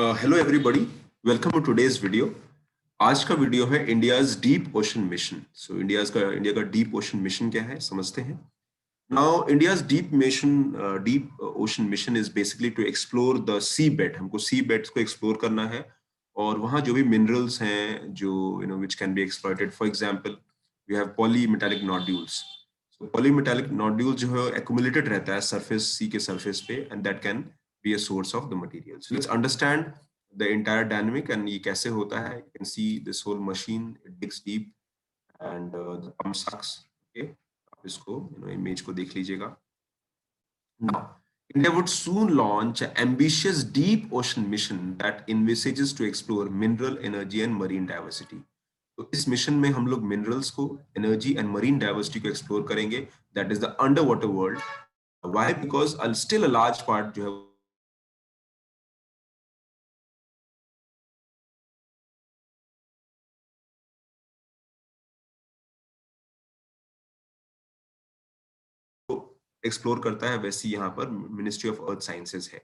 Hello everybody, welcome to today's video. आज का video है India's deep ocean mission. So India का deep ocean mission क्या है समझते हैं। Now India's deep ocean mission is basically to explore the sea bed. हमको sea beds को एक्सप्लोर करना है और वहाँ जो भी मिनरल्स हैं जो which can be exploited. For example we have polymetallic nodules. So polymetallic nodule जो है एक्युमुलेटेड रहता है सरफेस सी के सरफेस पे, and that can be a source of the material. So let's understand the entire dynamic and ये कैसे होता है। You can see this whole machine, it digs deep and the pump sucks. Okay, आप इसको image को देख लीजिएगा। Now, India would soon launch an ambitious deep ocean mission that envisages to explore mineral energy and marine diversity. तो इस mission में हम लोग मिनरल्स को, एनर्जी एंड मरीन डाइवर्सिटी को एक्सप्लोर करेंगे। That is the under water world. Why? Because still a large part जो है एक्सप्लोर करता है, वैसी यहाँ पर मिनिस्ट्री ऑफ अर्थ साइंसेज है।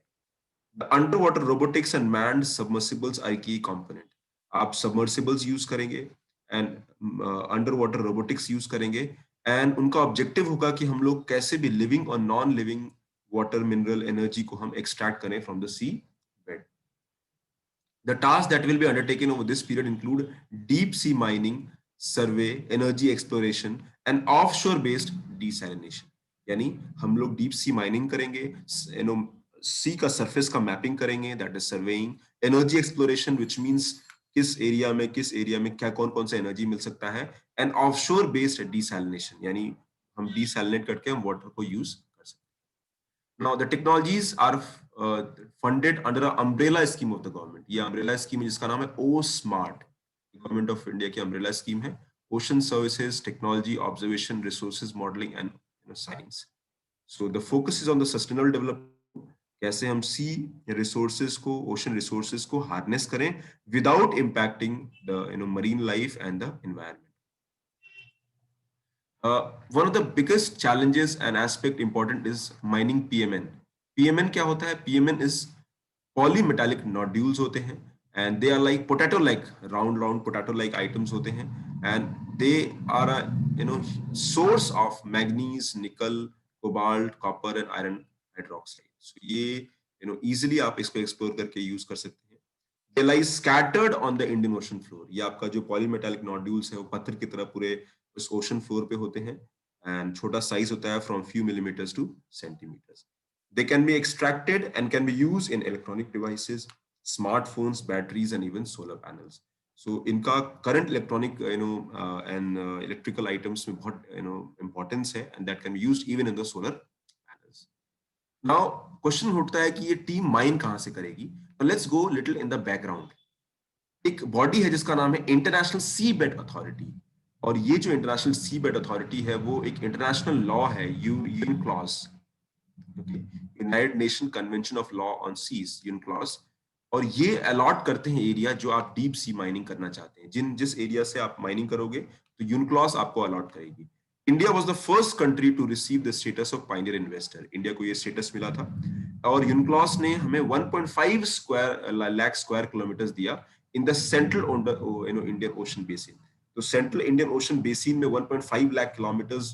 The under water robotics and manned submersibles are key component. आप सबमर्सिबल्स यूज करेंगे एंड अंडर वाटर रोबोटिक्स यूज करेंगे, एंड उनका ऑब्जेक्टिव होगा कि हम लोग कैसे भी लिविंग और non living water mineral energy को हम एक्सट्रैक्ट करें from the sea bed. The tasks that will be undertaken over this period include deep sea mining, survey, energy exploration, and offshore based desalination. यानी हम लोग deep sea mining करेंगे, सी का surface का mapping करेंगे, that is surveying, energy exploration which means किस area में क्या कौन कौन सा एनर्जी मिल सकता है, एंड ऑफशोर बेस्ड डिसैलिनेशन, यानी हम डिसैलिनेट करके हम वाटर को यूज कर सकते हैं। Now the technologies are funded under an umbrella scheme of the government. ये umbrella scheme है जिसका नाम है ओ स्मार्ट। गवर्नमेंट ऑफ इंडिया की umbrella scheme है। Ocean services, technology, observation, resources modelling and science. So the focus is on the sustainable development. कैसे हम सी resources को, ओशन रिसोर्सेज को हार्नेस करें without impacting the marine life and the environment. One of the biggest challenges and aspect important is mining PMN. PMN क्या होता है? PMN is polymetallic nodules होते हैं, and they are like potato like, round potato like items होते हैं, and they are a source of manganese, nickel, cobalt, copper and iron hydroxide. So ये easily आप इसको explore करके use कर सकते हैं। They lie scattered on the Indian Ocean floor. ये आपका जो polymetallic nodules है वो पत्थर की तरह पूरे उस ओशन फ्लोर पे होते हैं, एंड छोटा साइज होता है from few millimetres to centimetres. They can be extracted and can be used in electronic devices, smartphones, batteries and even solar panels. So इनका current electronic and electrical items में बहुत importance है, and that can be used even in the solar panels. Now question उठता है कि ये team mine कहां से करेगी? Let's go little in the background. एक बॉडी है जिसका नाम है इंटरनेशनल सी बेड अथॉरिटी, और ये जो इंटरनेशनल सी बेड अथॉरिटी है वो एक इंटरनेशनल लॉ है, UNCLOS, United Nation convention of law on seas, UNCLOS. और ये अलॉट करते हैं एरिया जो आप डीप सी माइनिंग करना चाहते हैं। जिस एरिया से आप माइनिंग करोगे तो यूनक्लॉस आपको अलॉट करेगी। India was the first country to receive the status of pioneer investor. India को ये स्टेटस मिला था, और यूनक्लॉस ने हमें 1.5 लाख स्क्वायर किलोमीटर दिया in the central Indian ocean basin. तो सेंट्रल इंडियन ओशन बेसिन में 1.5 लाख किलोमीटर्स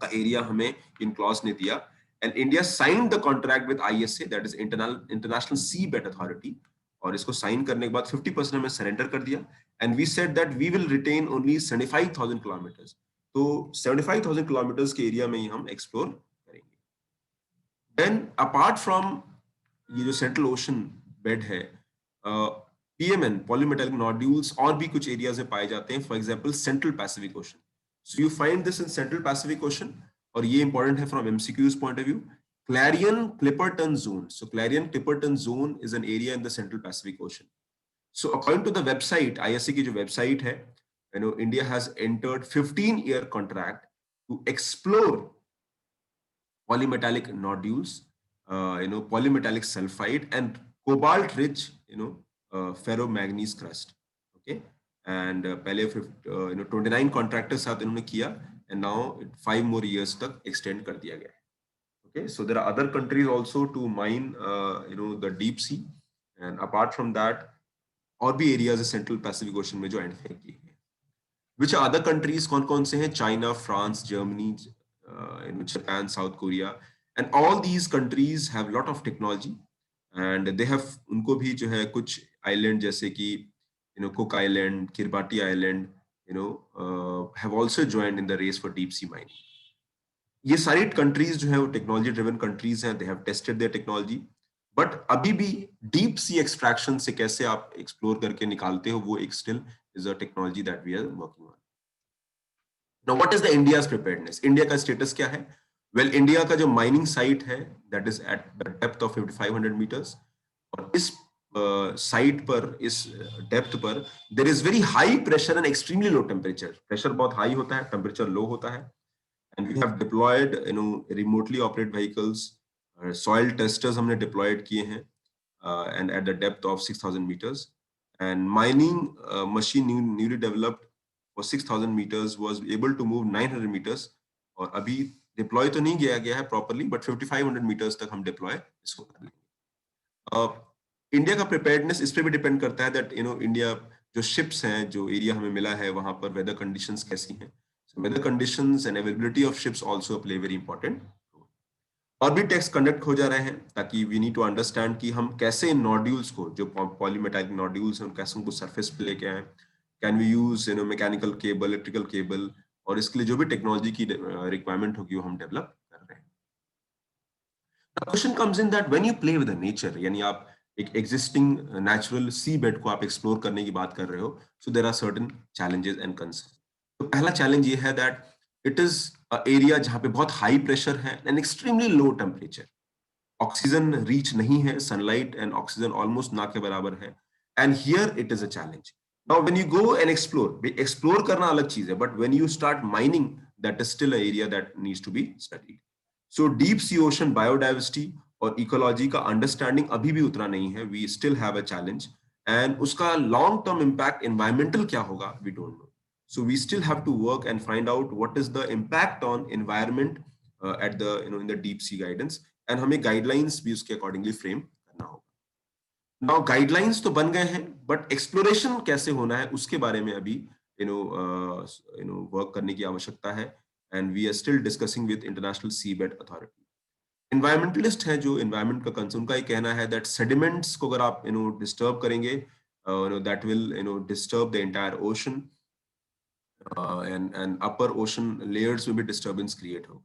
का एरिया हमें यूनक्लॉस ने दिया, and India signed the contract with ISA, that is international sea bed authority. और इसको साइन करने के बाद 50% हमें सरेंडर कर दिया, and we said that we will retain only 75,000 kilometres. तो 75,000 किलोमीटर्स के एरिया में ही हम एक्सप्लोर करेंगे। देन अपार्ट फ्रॉम ये जो सेंट्रल ओशन बेड है, पीएमएन, पॉलीमेटालिक नोड्यूल्स, और भी कुछ एरियाज में पाए जाते हैं। For example central Pacific ocean. So you find this in central Pacific ocean, और ये इंपॉर्टेंट है from MCQs point of view. Clarion Clipperton Zone. So Clarion Clipperton Zone is an area in the Central Pacific Ocean. So according to the website, ISA की जो website है, India has entered 15-year contract to explore polymetallic nodules, polymetallic sulfide and cobalt-rich, ferromanganese crust. Okay, and पहले 29 contractors साथ इन्होंने किया, and now 5 more years तक extend कर दिया गया है. Okay, so there are other countries also to mine, the deep sea, and apart from that और भी एरियाज है सेंट्रल पैसिफिक ओशन में जो आइडेंटिफाई किए हैं। विच अदर कंट्रीज कौन कौन से हैं? China, France, Germany, Japan, South Korea, and all these countries have lot of technology and they have, उनको भी जो है कुछ आइलैंड जैसे कि Cook Island, Kiribati Island, have also joined in the race for deep sea mining. ये सारी countries जो है वो टेक्नोलॉजी ड्रिवन कंट्रीज हैं, they have tested there technology, but अभी भी डीप सी एक्सट्रैक्शन से कैसे आप एक्सप्लोर करके निकालते हो, वो एक still is a technology that we are working on. Now what is the India's preparedness? India का स्टेटस क्या है? वेल, इंडिया का जो माइनिंग साइट है that is at the depth of 5500 metres, और इस साइट पर, इस डेप्थ पर there is very high pressure and extremely low temperature. Pressure बहुत हाई होता है, टेम्परेचर लो होता है, and we have deployed remotely operate vehicles, soil testers हमने deployed किए हैं, and at the depth of 6000 meters, and mining machine newly developed for 6000 meters was able to move 900 meters, और अभी deploy तो नहीं किया गया है properly, but 5500 meters तक हम deploy इसको कर लेंगे। इंडिया का प्रिपेयर्डनेस इस पे भी डिपेंड करता है दैट इंडिया जो शिप्स हैं, जो एरिया हमें मिला है, वहां पर वेदर कंडीशंस कैसी हैं। So weather conditions and availability of ships also play very important role. और भी टेस्ट कंडक्ट हो जा रहे हैं ताकि वी नीड टू अंडरस्टैंड कि हम कैसे इन नोड्यूल्स को, जो पॉलीमेटालिक नोड्यूल्स हैं, कैसे उनको सरफेस पे लेके आए। Can we use mechanical cable, electrical cable, और इसके लिए जो भी टेक्नोलॉजी की रिक्वायरमेंट होगी वो हम डेवलप कर रहे हैं। Question comes in that when you play with the nature, यानी आप एक एग्जिस्टिंग नेचुरल सी बेड को आप एक्सप्लोर करने की बात कर रहे हो, so there are certain challenges and concern. तो पहला चैलेंज ये है that it is a area जहां पे बहुत हाई प्रेशर है and extremely low temperature, oxygen reach नहीं है, सनलाइट एंड ऑक्सीजन ऑलमोस्ट ना के बराबर है, and here it is a challenge. Now when you go and explore, explore करना अलग चीज है, but when you start mining, that is still a area that needs to be studied. So deep sea ocean biodiversity और ecology का understanding अभी भी उतना नहीं है, we still have a challenge, and उसका लॉन्ग टर्म इम्पैक्ट एनवायरमेंटल क्या होगा, we don't know. So we still have to work and find out what is the impact on environment at the in the deep sea guidance, and हमें guidelines भी उसके accordingly frame करना होगा। Now guidelines तो बन गए हैं, but exploration कैसे होना है उसके बारे में अभी work करने की आवश्यकता है, and we are still discussing with International Seabed Authority. Environmentalist है जो environment का concern, का ये कहना है that sediments को अगर आप disturb करेंगे, that will disturb the entire ocean, and upper ocean layers में भी disturbance create हो।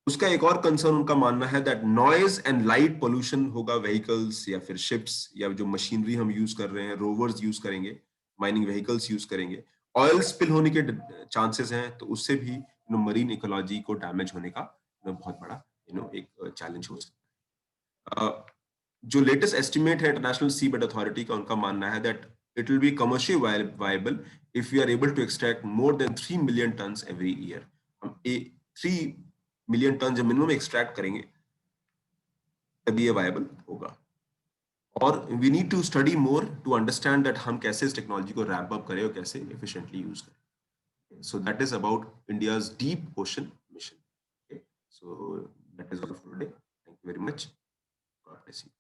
उसका एक और कंसर्न उनका मानना है that noise and light pollution होगा व्हीकल्स या फिर शिप्स या जो मशीनरी हम यूज कर रहे हैं, रोवर्स यूज करेंगे, माइनिंग व्हीकल्स यूज करेंगे, ऑयल स्पिल होने के चांसेस हैं, तो उससे भी मरीन इकोलॉजी को डैमेज होने का बहुत बड़ा एक चैलेंज हो सकता है। जो लेटेस्ट एस्टिमेट है इंटरनेशनल सीबेड अथॉरिटी का, उनका मानना है that it will be commercially viable if we are able to extract more than 3 million tons every year. हम 3 मिलियन टन जब मिनिमम एक्सट्रैक्ट करेंगे तभी ये वायबल होगा। और we need to study more to understand that हम कैसे इस टेक्नोलॉजी को रैंप अप करें और कैसे एफिशिएंटली यूज करें। So that is about India's deep ocean mission. So that is all for today. Thank you very much. God bless you.